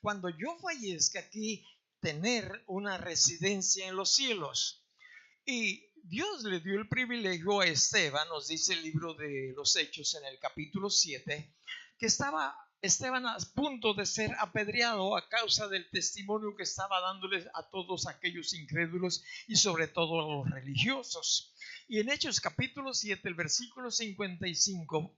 cuando yo fallezca aquí, tener una residencia en los cielos. Y Dios le dio el privilegio a Esteban, nos dice el libro de los Hechos en el capítulo 7, que estaba Esteban a punto de ser apedreado a causa del testimonio que estaba dándoles a todos aquellos incrédulos y sobre todo a los religiosos. Y en Hechos capítulo 7, el versículo 55,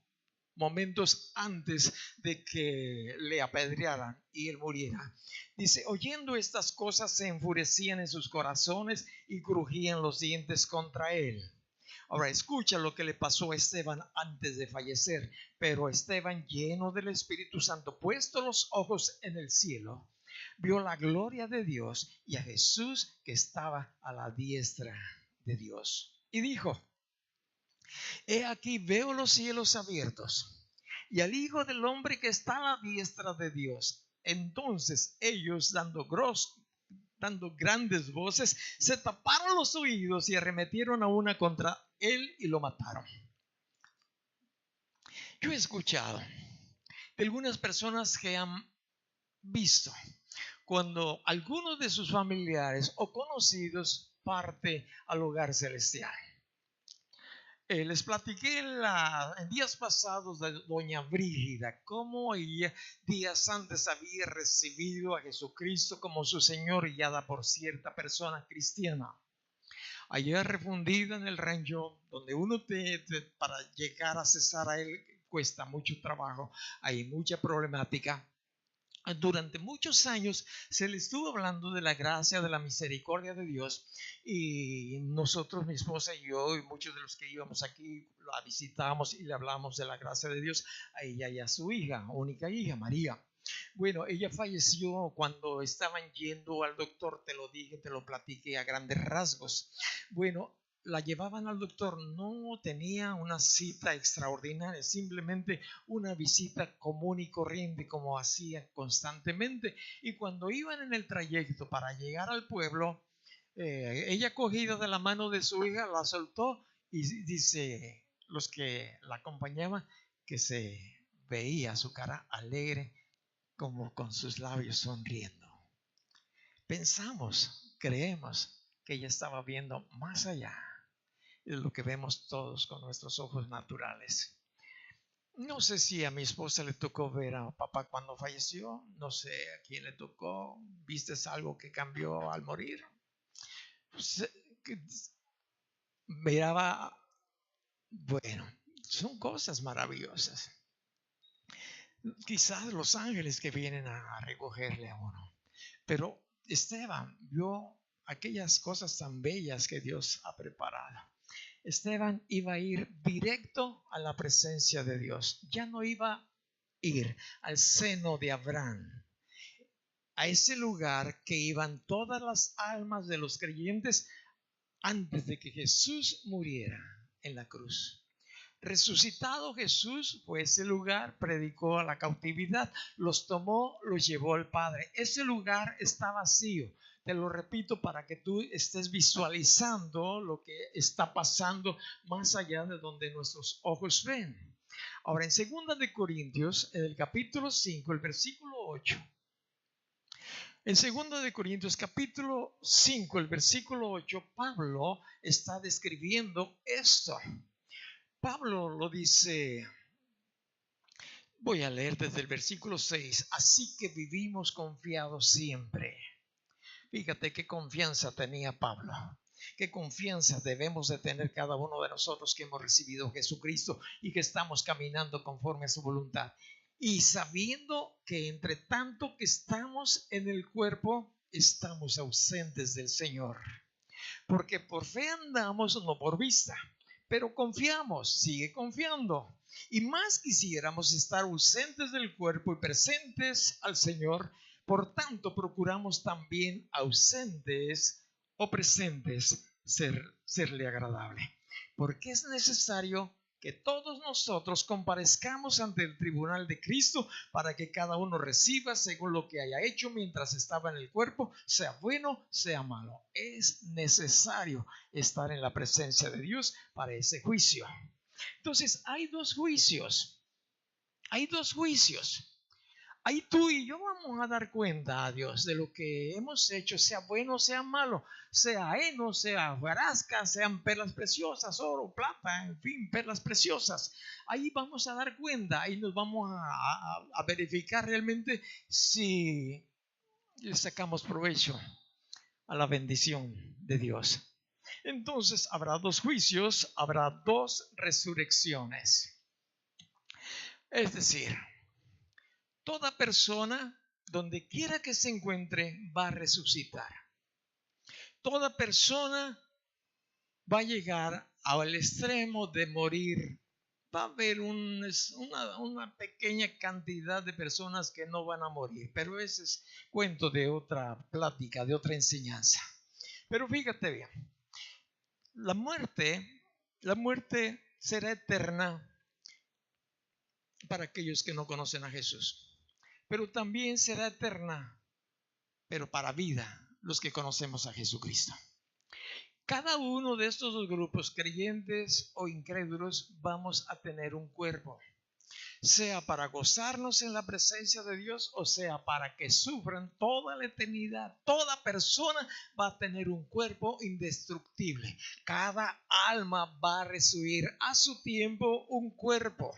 momentos antes de que le apedrearan y él muriera, dice: oyendo estas cosas se enfurecían en sus corazones y crujían los dientes contra él. Ahora escucha lo que le pasó a Esteban antes de fallecer. Pero Esteban, lleno del Espíritu Santo, puesto los ojos en el cielo, vio la gloria de Dios y a Jesús que estaba a la diestra de Dios. Y dijo: he aquí veo los cielos abiertos y al Hijo del Hombre que está a la diestra de Dios. Entonces ellos, dando grandes voces, se taparon los oídos y arremetieron a una contra él y lo mataron. Yo he escuchado de algunas personas que han visto cuando algunos de sus familiares o conocidos parte al hogar celestial. Les platiqué en días pasados de doña Brígida, cómo ella días antes había recibido a Jesucristo como su Señor, guiada por cierta persona cristiana. Allá refundida en el rancho, donde uno para llegar a cesar a él cuesta mucho trabajo, hay mucha problemática. Durante muchos años se le estuvo hablando de la gracia, de la misericordia de Dios, y nosotros, mi esposa y yo, y muchos de los que íbamos aquí, la visitábamos y le hablamos de la gracia de Dios a ella y a su hija, única hija, María. Bueno, ella falleció cuando estaban yendo al doctor, te lo dije, te lo platiqué a grandes rasgos. Bueno, la llevaban al doctor, no tenía una cita extraordinaria, simplemente una visita común y corriente como hacía constantemente. Y cuando iban en el trayecto para llegar al pueblo, ella, cogida de la mano de su hija, la soltó y dice los que la acompañaban que se veía su cara alegre, como con sus labios sonriendo. Pensamos, creemos que ella estaba viendo más allá de lo que vemos todos con nuestros ojos naturales. No sé si a mi esposa le tocó ver a papá cuando falleció, no sé a quién le tocó. ¿Viste algo que cambió al morir? Miraba, bueno, son cosas maravillosas. Quizás los ángeles que vienen a recogerle a uno. Pero Esteban vio aquellas cosas tan bellas que Dios ha preparado. Esteban iba a ir directo a la presencia de Dios. Ya no iba a ir al seno de Abraham, a ese lugar que iban todas las almas de los creyentes antes de que Jesús muriera en la cruz. Resucitado Jesús fue ese lugar, predicó a la cautividad, los tomó, los llevó al Padre. Ese lugar está vacío. Te lo repito para que tú estés visualizando lo que está pasando más allá de donde nuestros ojos ven. Ahora, en 2 de Corintios, en el capítulo 5, el versículo 8. En 2 de Corintios capítulo 5, el versículo 8, Pablo está describiendo esto. Pablo lo dice, voy a leer desde el versículo 6, así que vivimos confiados siempre. Fíjate qué confianza tenía Pablo, qué confianza debemos de tener cada uno de nosotros que hemos recibido a Jesucristo y que estamos caminando conforme a su voluntad. Y sabiendo que entre tanto que estamos en el cuerpo, estamos ausentes del Señor. Porque por fe andamos, no por vista. Pero confiamos, sigue confiando. Y más quisiéramos estar ausentes del cuerpo y presentes al Señor. Por tanto, procuramos también ausentes o presentes serle agradable. Porque es necesario que todos nosotros comparezcamos ante el tribunal de Cristo para que cada uno reciba según lo que haya hecho mientras estaba en el cuerpo, sea bueno, sea malo. Es necesario estar en la presencia de Dios para ese juicio. Entonces, hay dos juicios. Hay dos juicios. Ahí tú y yo vamos a dar cuenta a Dios de lo que hemos hecho, sea bueno, sea malo, sea heno, sea hojarasca, sean perlas preciosas, oro, plata, en fin, perlas preciosas. Ahí vamos a dar cuenta y nos vamos a verificar realmente si le sacamos provecho a la bendición de Dios. Entonces habrá dos juicios, habrá dos resurrecciones. Es decir, toda persona, donde quiera que se encuentre, va a resucitar. Toda persona va a llegar al extremo de morir. Va a haber una pequeña cantidad de personas que no van a morir, pero ese es cuento de otra plática, de otra enseñanza. Pero fíjate bien, la muerte será eterna para aquellos que no conocen a Jesús, pero también será eterna, pero para vida, los que conocemos a Jesucristo. Cada uno de estos dos grupos, creyentes o incrédulos, vamos a tener un cuerpo, sea para gozarnos en la presencia de Dios o sea para que sufran toda la eternidad. Toda persona va a tener un cuerpo indestructible. Cada alma va a recibir a su tiempo un cuerpo.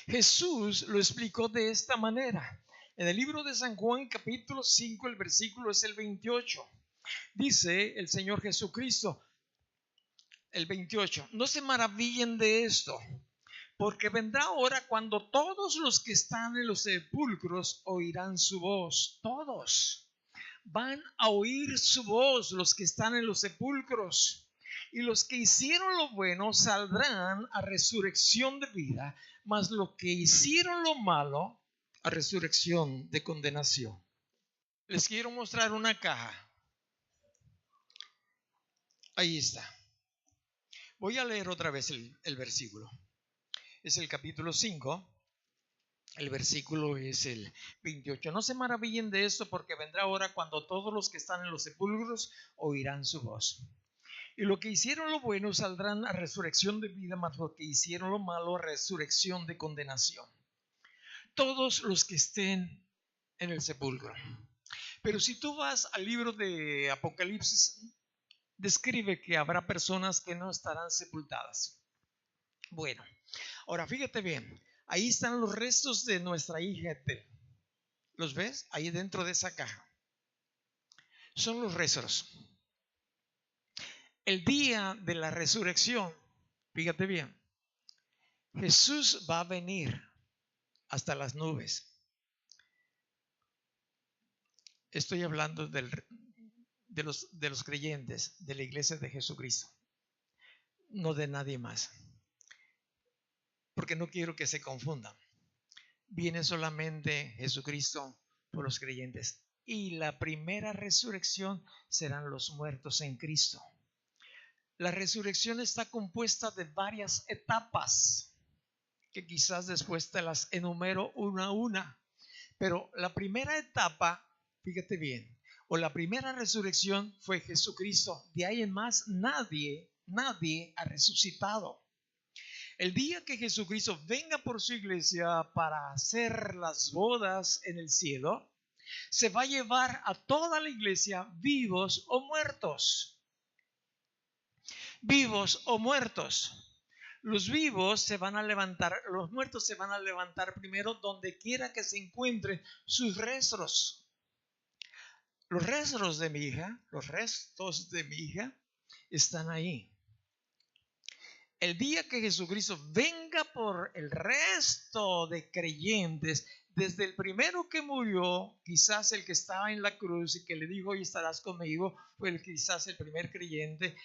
Jesús lo explicó de esta manera. En el libro de San Juan, capítulo 5, el versículo es el 28. Dice el Señor Jesucristo, el 28, no se maravillen de esto, porque vendrá hora cuando todos los que están en los sepulcros oirán su voz. Todos van a oír su voz, los que están en los sepulcros. Y los que hicieron lo bueno saldrán a resurrección de vida, mas los que hicieron lo malo a resurrección de condenación. Les quiero mostrar una caja. Ahí está. Voy a leer otra vez el versículo. Es el capítulo 5. El versículo es el 28. No se maravillen de esto, porque vendrá hora cuando todos los que están en los sepulcros oirán su voz. Y los que hicieron lo bueno saldrán a resurrección de vida, mas los que hicieron lo malo a resurrección de condenación. Todos los que estén en el sepulcro. Pero si tú vas al libro de Apocalipsis, describe que habrá personas que no estarán sepultadas. Bueno, ahora fíjate bien, ahí están los restos de nuestra hija Etel. ¿Los ves? Ahí dentro de esa caja. Son los restos. El día de la resurrección, fíjate bien, Jesús va a venir hasta las nubes. Estoy hablando de los creyentes de la iglesia de Jesucristo, no de nadie más, porque no quiero que se confundan. Viene solamente Jesucristo por los creyentes, y la primera resurrección serán los muertos en Cristo. La resurrección está compuesta de varias etapas, que quizás después te las enumero una a una, pero la primera etapa, fíjate bien, o la primera resurrección fue Jesucristo. De ahí en más nadie ha resucitado. El día que Jesucristo venga por su iglesia para hacer las bodas en el cielo, se va a llevar a toda la iglesia, vivos o muertos. Vivos o muertos. Los vivos se van a levantar, los muertos se van a levantar primero donde quiera que se encuentren sus restos. Los restos de mi hija están ahí. El día que Jesucristo venga por el resto de creyentes, desde el primero que murió, quizás el que estaba en la cruz y que le dijo, hoy estarás conmigo, fue quizás el primer creyente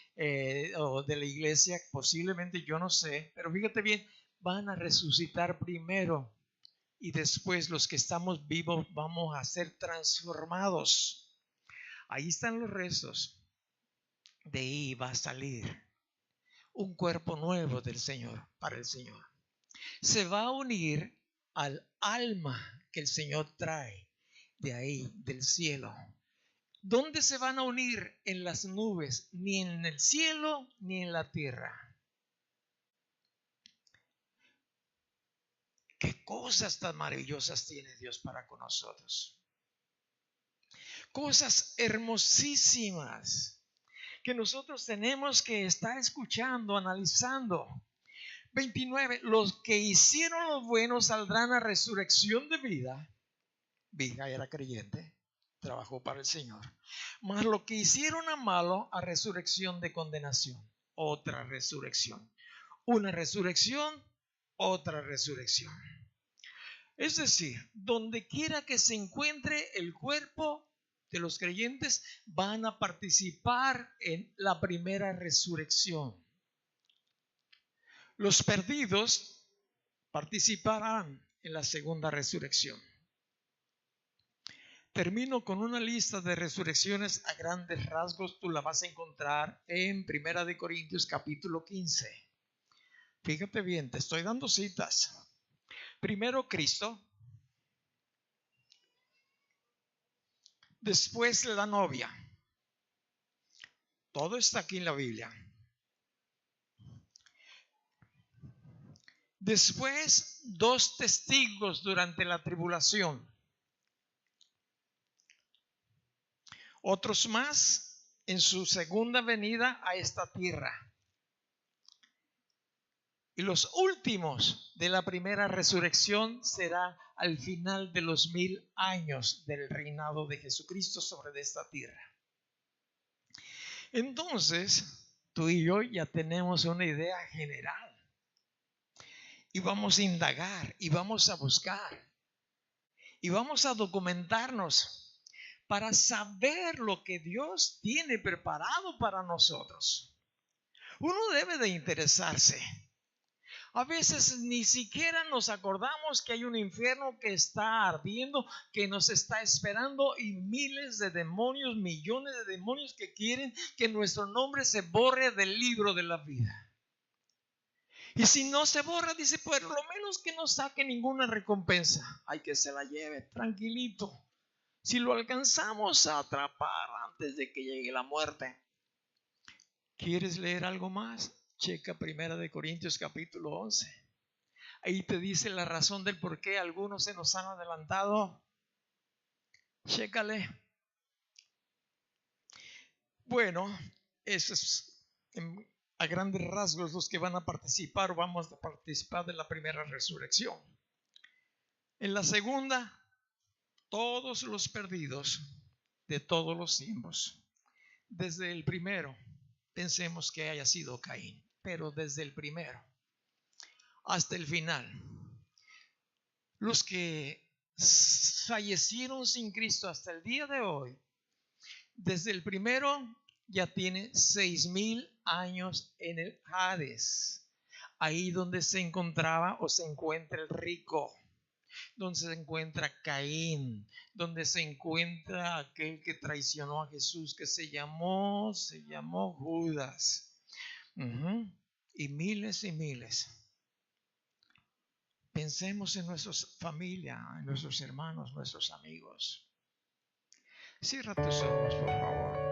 o de la iglesia, posiblemente, yo no sé, pero fíjate bien, van a resucitar primero y después los que estamos vivos vamos a ser transformados. Ahí están los restos. De ahí va a salir un cuerpo nuevo del Señor, para el Señor. Se va a unir al alma que el Señor trae de ahí, del cielo. ¿Dónde se van a unir? En las nubes, ni en el cielo ni en la tierra. qué cosas tan maravillosas tiene Dios para con nosotros. Cosas hermosísimas que nosotros tenemos que estar escuchando, analizando. 29. Los que hicieron lo bueno saldrán a resurrección de vida. Vija era creyente, trabajó para el Señor. Mas los que hicieron a malo, a resurrección de condenación. Otra resurrección. Una resurrección, otra resurrección. Es decir, donde quiera que se encuentre el cuerpo de los creyentes, van a participar en la primera resurrección. Los perdidos participarán en la segunda resurrección. Termino con una lista de resurrecciones a grandes rasgos. Tú la vas a encontrar en 1 de Corintios capítulo 15. Fíjate bien, te estoy dando citas. Primero Cristo, después la novia. Todo está aquí en la Biblia. Después, 2 testigos durante la tribulación. Otros más en su segunda venida a esta tierra. Y los últimos de la primera resurrección será al final de los 1000 años del reinado de Jesucristo sobre esta tierra. Entonces, tú y yo ya tenemos una idea general. Y vamos a indagar, y vamos a buscar, y vamos a documentarnos para saber lo que Dios tiene preparado para nosotros. Uno debe de interesarse. A veces ni siquiera nos acordamos que hay un infierno que está ardiendo, que nos está esperando, y miles de demonios, millones de demonios que quieren que nuestro nombre se borre del libro de la vida. Y si no se borra, dice, pues lo menos que no saque ninguna recompensa. Hay que se la lleve tranquilito. Si lo alcanzamos a atrapar antes de que llegue la muerte. ¿Quieres leer algo más? Checa 1 de Corintios capítulo 11. Ahí te dice la razón del por qué algunos se nos han adelantado. Chécale. Bueno, eso es a grandes rasgos los que van a participar o vamos a participar de la primera resurrección. En la segunda, todos los perdidos de todos los tiempos. Desde el primero, pensemos que haya sido Caín, pero desde el primero hasta el final, los que fallecieron sin Cristo hasta el día de hoy, desde el primero ya tiene 6000 años en el Hades, ahí donde se encontraba o se encuentra el rico, donde se encuentra Caín, donde se encuentra aquel que traicionó a Jesús, que se llamó Judas. Y miles y miles. Pensemos en nuestra familia, en nuestros hermanos, nuestros amigos. Cierra tus ojos, por favor.